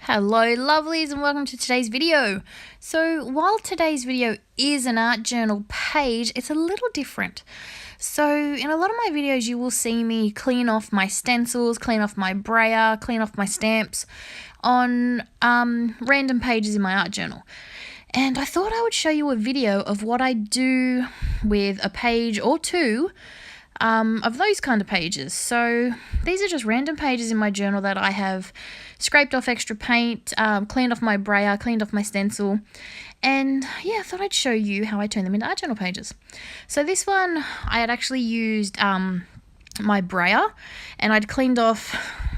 Hello lovelies and welcome to today's video. So while today's video is an art journal page, it's a little different. So in a lot of my videos you will see me clean off my stencils, clean off my brayer, clean off my stamps on random pages in my art journal. And I thought I would show you a video of what I do with a page or two of those kind of pages. So these are just random pages in my journal that I have scraped off extra paint, cleaned off my brayer, cleaned off my stencil, and yeah, I thought I'd show you how I turn them into art journal pages. So this one I had actually used my brayer, and I'd cleaned off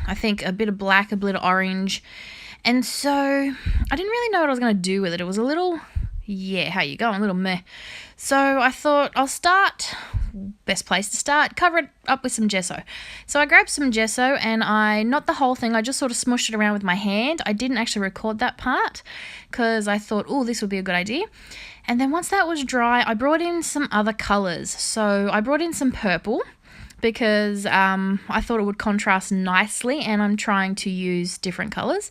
I think a bit of black, a bit of orange, and so I didn't really know what I was going to do with it. It was a little, how you going? A little meh. So I thought I'll start, best place to start, cover it up with some gesso. So I grabbed some gesso and not the whole thing, I just sort of smushed it around with my hand. I didn't actually record that part because I thought, oh, this would be a good idea. And then once that was dry, I brought in some other colours. So I brought in some purple because I thought it would contrast nicely, and I'm trying to use different colours.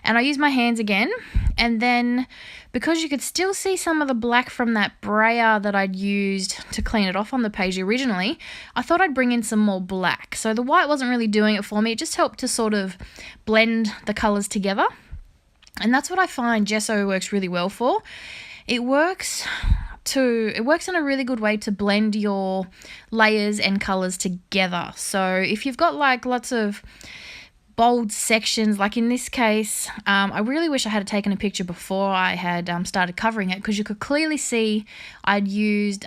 And I used my hands again, and then because you could still see some of the black from that brayer that I'd used to clean it off on the page originally, I thought I'd bring in some more black. So the white wasn't really doing it for me, it just helped to sort of blend the colours together. And that's what I find gesso works really well for. It works in a really good way to blend your layers and colours together. So if you've got like lots of bold sections, like in this case, I really wish I had taken a picture before I had started covering it, because you could clearly see I'd used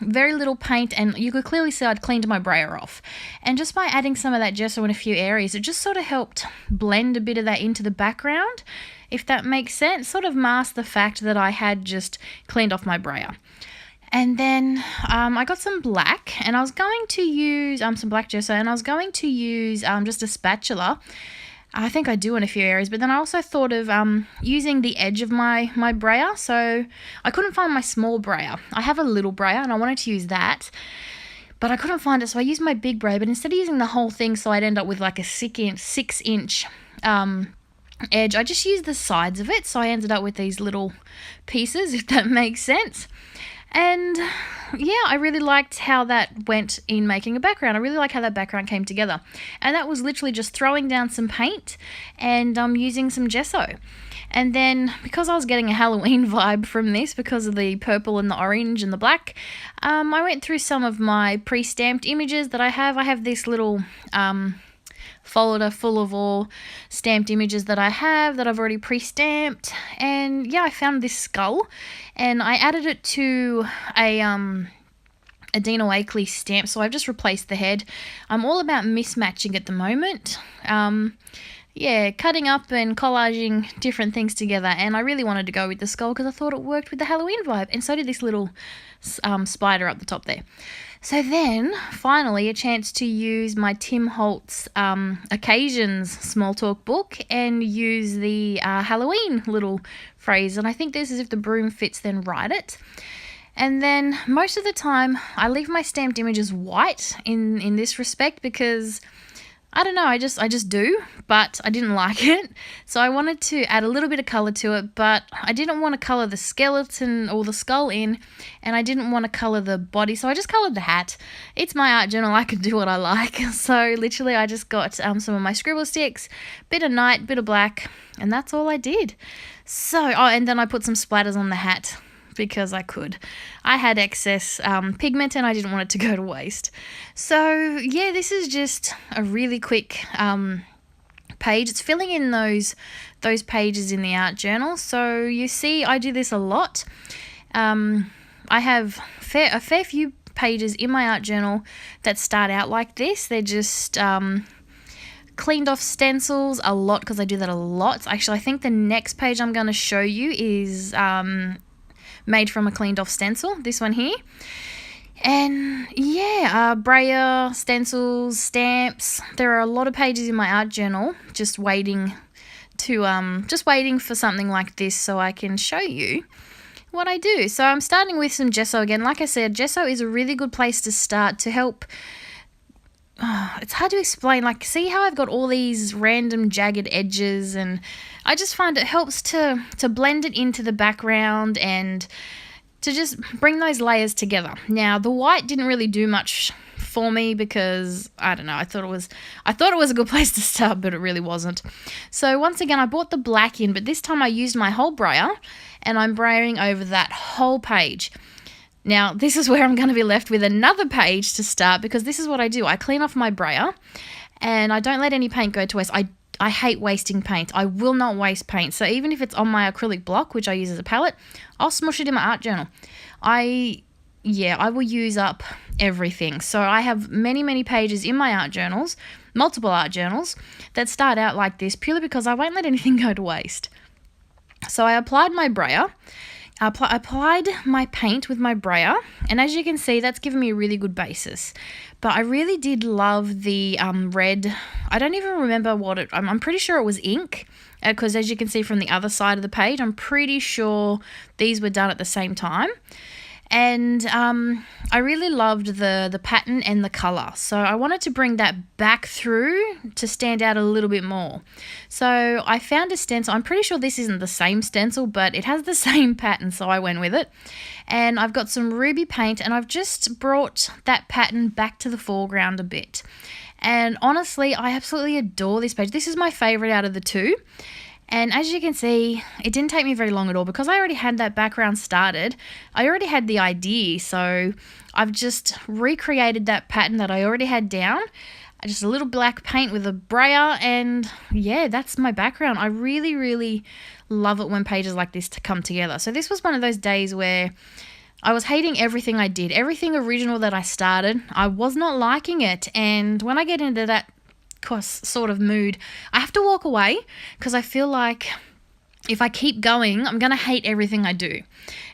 very little paint, and you could clearly see I'd cleaned my brayer off. And just by adding some of that gesso in a few areas, it just sort of helped blend a bit of that into the background, if that makes sense, sort of mask the fact that I had just cleaned off my brayer. And then I got some black, and I was going to use some black gesso, and I was going to use just a spatula. I think I do in a few areas, but then I also thought of using the edge of my brayer. So I couldn't find my small brayer. I have a little brayer, and I wanted to use that, but I couldn't find it, so I used my big brayer. But instead of using the whole thing, so I'd end up with like a 6-inch edge, I just used the sides of it, so I ended up with these little pieces, if that makes sense. And yeah, I really liked how that went in making a background. I really like how that background came together. And that was literally just throwing down some paint and using some gesso. And then because I was getting a Halloween vibe from this, because of the purple and the orange and the black, I went through some of my pre-stamped images that I have. I have this little folder full of all stamped images that I have that I've already pre-stamped. And yeah, I found this skull, and I added it to a Dina Wakley stamp, so I've just replaced the head. I'm all about mismatching at the moment. Yeah, cutting up and collaging different things together, and I really wanted to go with the skull because I thought it worked with the Halloween vibe, and so did this little spider up the top there. So then, finally, a chance to use my Tim Holtz Occasions Small Talk book and use the Halloween little phrase. And I think this is if the broom fits, then write it. And then most of the time, I leave my stamped images white in this respect because, I don't know, I just do, but I didn't like it. So I wanted to add a little bit of colour to it, but I didn't want to colour the skeleton or the skull in, and I didn't want to colour the body, so I just coloured the hat. It's my art journal, I can do what I like. So literally I just got some of my scribble sticks, bit of night, bit of black, and that's all I did. So, and then I put some splatters on the hat, because I could. I had excess pigment and I didn't want it to go to waste. So yeah, this is just a really quick page. It's filling in those pages in the art journal. So you see I do this a lot. I have a fair few pages in my art journal that start out like this. They're just cleaned off stencils a lot, because I do that a lot. Actually, I think the next page I'm going to show you is made from a cleaned off stencil, this one here. And yeah, brayer, stencils, stamps. There are a lot of pages in my art journal just waiting for something like this so I can show you what I do. So I'm starting with some gesso again. Like I said, gesso is a really good place to start to help it's hard to explain. Like, see how I've got all these random jagged edges, and I just find it helps to blend it into the background and to just bring those layers together. Now, the white didn't really do much for me because, I don't know, I thought it was a good place to start, but it really wasn't. So once again, I brought the black in, but this time I used my whole brayer, and I'm braying over that whole page. Now, this is where I'm going to be left with another page to start, because this is what I do. I clean off my brayer, and I don't let any paint go to waste. I hate wasting paint. I will not waste paint. So even if it's on my acrylic block, which I use as a palette, I'll smush it in my art journal. I will use up everything. So I have many pages in my art journals, multiple art journals, that start out like this purely because I won't let anything go to waste. So I applied my brayer. I applied my paint with my brayer, and as you can see, that's given me a really good basis. But I really did love the red. I don't even remember what it, I'm pretty sure it was ink, because as you can see from the other side of the page, I'm pretty sure these were done at the same time. And I really loved the pattern and the colour. So I wanted to bring that back through to stand out a little bit more. So I found a stencil. I'm pretty sure this isn't the same stencil, but it has the same pattern, so I went with it. And I've got some ruby paint, and I've just brought that pattern back to the foreground a bit. And honestly, I absolutely adore this page. This is my favourite out of the two. And as you can see, it didn't take me very long at all because I already had that background started. I already had the idea, so I've just recreated that pattern that I already had down. Just a little black paint with a brayer, and yeah, that's my background. I really love it when pages like this to come together. So this was one of those days where I was hating everything I did. Everything original that I started, I was not liking it. And when I get into that sort of mood, I have to walk away because I feel like if I keep going, I'm going to hate everything I do.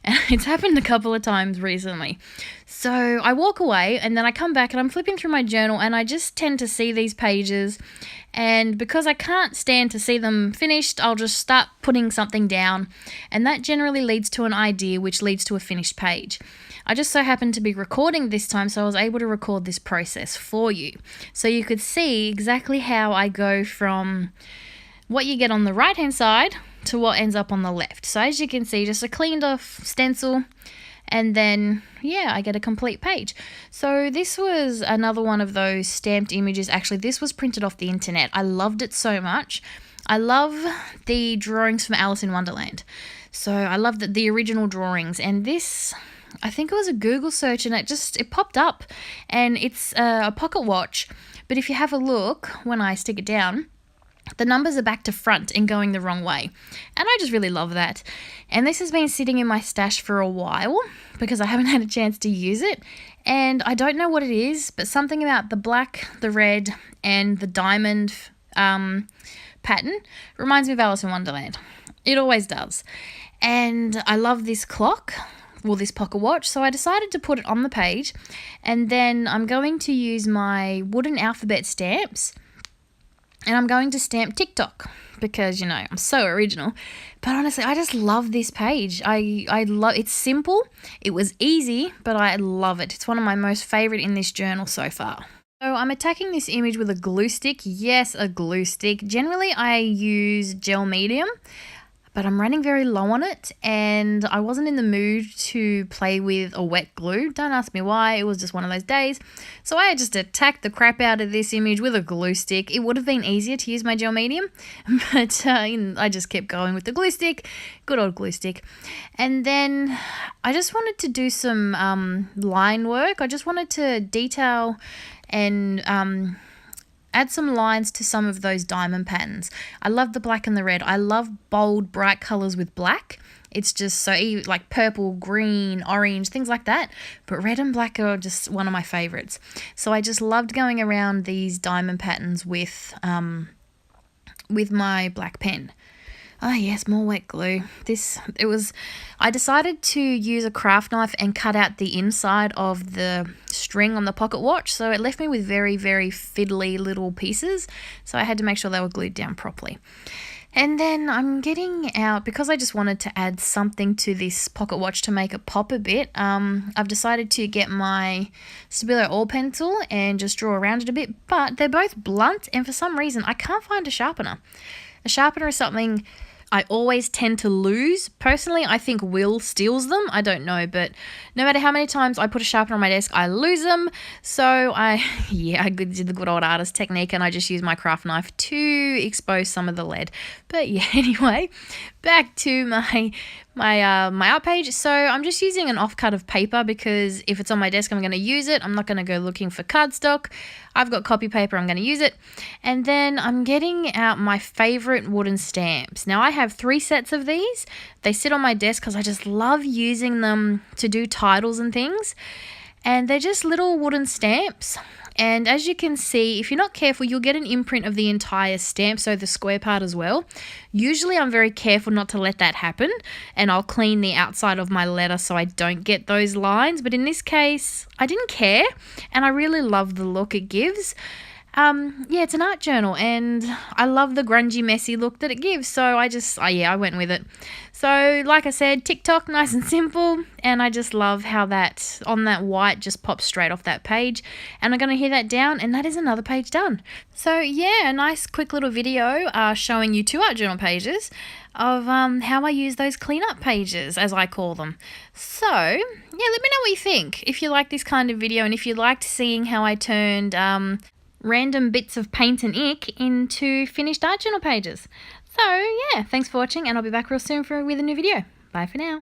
And it's happened a couple of times recently. So I walk away, and then I come back and I'm flipping through my journal, and I just tend to see these pages, and because I can't stand to see them finished, I'll just start putting something down, and that generally leads to an idea, which leads to a finished page. I just so happened to be recording this time, so I was able to record this process for you. So you could see exactly how I go from what you get on the right hand side to what ends up on the left. So as you can see, just a cleaned off stencil, and then yeah, I get a complete page. So this was another one of those stamped images. Actually, this was printed off the internet. I loved it so much. I love the drawings from Alice in Wonderland. So I love the original drawings, and this, I think it was a Google search, and it popped up, and it's a pocket watch. But if you have a look, when I stick it down, the numbers are back to front and going the wrong way. And I just really love that. And this has been sitting in my stash for a while because I haven't had a chance to use it. And I don't know what it is, but something about the black, the red, and the diamond pattern reminds me of Alice in Wonderland. It always does. And I love this clock, well, this pocket watch, so I decided to put it on the page. And then I'm going to use my wooden alphabet stamps, and I'm going to stamp TikTok because, you know, I'm so original. But honestly, I just love this page. I love it's simple. It was easy, but I love it. It's one of my most favorite in this journal so far. So I'm attacking this image with a glue stick. Yes, a glue stick. Generally, I use gel medium, but I'm running very low on it, and I wasn't in the mood to play with a wet glue. Don't ask me why, it was just one of those days. So I just attacked the crap out of this image with a glue stick. It would have been easier to use my gel medium, but I just kept going with the glue stick. Good old glue stick. And then I just wanted to do some line work. I just wanted to detail and add some lines to some of those diamond patterns. I love the black and the red. I love bold, bright colours with black. It's just so, like purple, green, orange, things like that. But red and black are just one of my favourites. So I just loved going around these diamond patterns with my black pen. Oh yes, more wet glue. I decided to use a craft knife and cut out the inside of the string on the pocket watch, so it left me with very fiddly little pieces, so I had to make sure they were glued down properly. And then I'm getting out, because I just wanted to add something to this pocket watch to make it pop a bit, I've decided to get my Stabilo All pencil and just draw around it a bit, but they're both blunt and for some reason I can't find a sharpener. A sharpener is something I always tend to lose. Personally, I think Will steals them. I don't know, but no matter how many times I put a sharpener on my desk, I lose them. So I did the good old artist technique and I just use my craft knife to expose some of the lead. But yeah, anyway, back to my art page. So I'm just using an offcut of paper because if it's on my desk, I'm going to use it. I'm not going to go looking for cardstock. I've got copy paper, I'm going to use it. And then I'm getting out my favorite wooden stamps. Now I have 3 sets of these. They sit on my desk because I just love using them to do titles and things. And they're just little wooden stamps. And as you can see, if you're not careful, you'll get an imprint of the entire stamp, so the square part as well. Usually I'm very careful not to let that happen, and I'll clean the outside of my letter so I don't get those lines. But in this case, I didn't care, and I really love the look it gives. Yeah, it's an art journal and I love the grungy, messy look that it gives. So I went with it. So like I said, TikTok, nice and simple. And I just love how that on that white just pops straight off that page. And I'm going to adhere that down and that is another page done. So yeah, a nice quick little video showing you 2 art journal pages of how I use those cleanup pages, as I call them. So yeah, let me know what you think. If you like this kind of video and if you liked seeing how I turned random bits of paint and ink into finished art journal pages. So yeah, thanks for watching and I'll be back real soon with a new video. Bye for now.